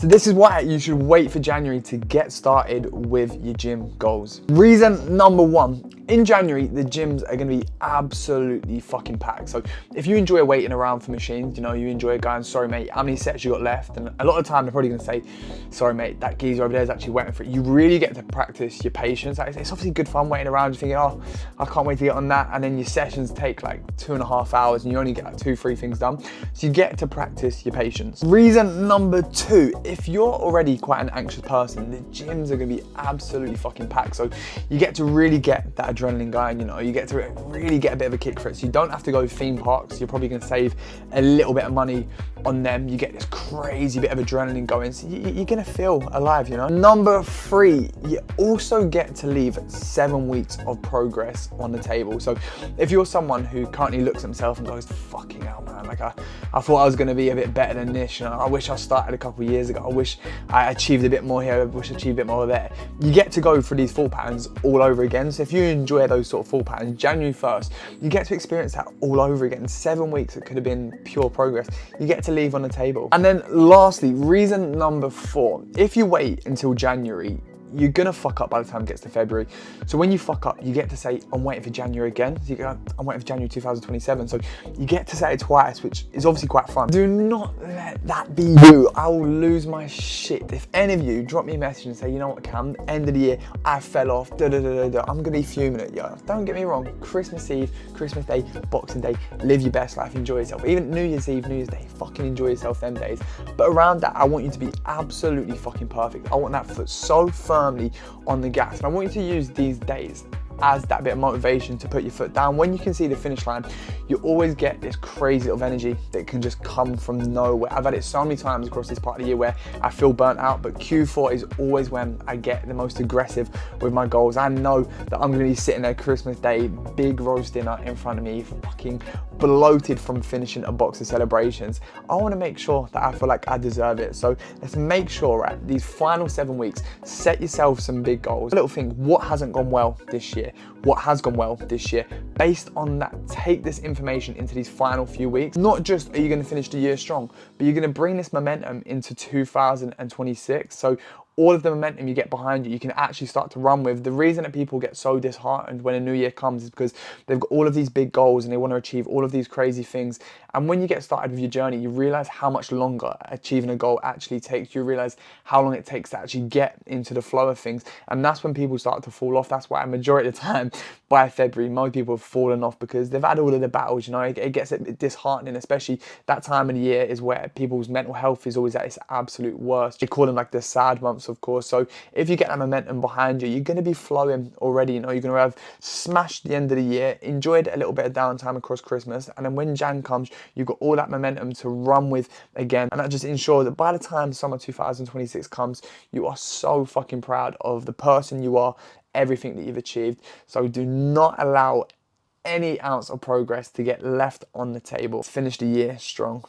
So this is why you should wait for January to get started with your gym goals. Reason number one, in January, the gyms are gonna be absolutely fucking packed. So if you enjoy waiting around for machines, you know, you enjoy going, sorry mate, how many sets you got left? And a lot of the time they're probably gonna say, sorry mate, that geezer over there is actually waiting for it. You really get to practice your patience. It's obviously good fun waiting around, you're thinking, oh, I can't wait to get on that. And then your sessions take like 2.5 hours and you only get like 2-3 things done. So you get to practice your patience. Reason number two, if you're already quite an anxious person, the gyms are gonna be absolutely fucking packed. So you get to really get that adrenaline going, you know, you get to really get a bit of a kick for it. So you don't have to go theme parks. You're probably gonna save a little bit of money on them. You get this crazy bit of adrenaline going. So you're gonna feel alive, you know. Number three, you also get to leave 7 weeks of progress on the table. So if you're someone who currently looks at himself and goes, fucking hell, man, like I thought I was gonna be a bit better than this, you know, I wish I started a couple of years ago. I wish I achieved a bit more here. I wish I achieved a bit more there. You get to go through these full patterns all over again. So if you enjoy those sort of full patterns, January 1st, you get to experience that all over again. 7 weeks, it could have been pure progress. You get to leave on the table. And then lastly, reason number four, if you wait until January, you're gonna fuck up by the time it gets to February. So when you fuck up, you get to say, I'm waiting for January again. So you go, I'm waiting for January 2027. So you get to say it twice, which is obviously quite fun. Do not let that be you. I will lose my shit. If any of you drop me a message and say, you know what, Cam, end of the year, I fell off, I'm gonna be fuming at you. Don't get me wrong, Christmas Eve, Christmas Day, Boxing Day, live your best life, enjoy yourself. Even New Year's Eve, New Year's Day, fucking enjoy yourself them days. But around that, I want you to be absolutely fucking perfect. I want that foot so firmly on the gas, and I want you to use these days as that bit of motivation to put your foot down. When you can see the finish line, you always get this crazy little energy that can just come from nowhere. I've had it so many times across this part of the year where I feel burnt out, but Q4 is always when I get the most aggressive with my goals. I know that I'm gonna be sitting there Christmas Day, big roast dinner in front of me, fucking bloated from finishing a box of celebrations. I wanna make sure that I feel like I deserve it. So let's make sure, right, these final 7 weeks, set yourself some big goals. A little thing, what hasn't gone well this year? What has gone well this year? Based on that, take this information into these final few weeks. Not just are you gonna finish the year strong, but you're gonna bring this momentum into 2026. So all of the momentum you get behind you, you can actually start to run with. The reason that people get so disheartened when a new year comes is because they've got all of these big goals and they want to achieve all of these crazy things. And when you get started with your journey, you realize how much longer achieving a goal actually takes. You realize how long it takes to actually get into the flow of things. And that's when people start to fall off. That's why a majority of the time by February, most people have fallen off because they've had all of the battles, you know, it gets a bit disheartening, especially that time of the year is where people's mental health is always at its absolute worst. They call them like the sad months, of course. So if you get that momentum behind you, you're going to be flowing already, you know, you're going to have smashed the end of the year, enjoyed a little bit of downtime across Christmas, and then when Jan comes, you've got all that momentum to run with again, and that just ensures that by the time summer 2026 comes, you are so fucking proud of the person you are, everything that you've achieved. So do not allow any ounce of progress to get left on the table. Finish the year strong.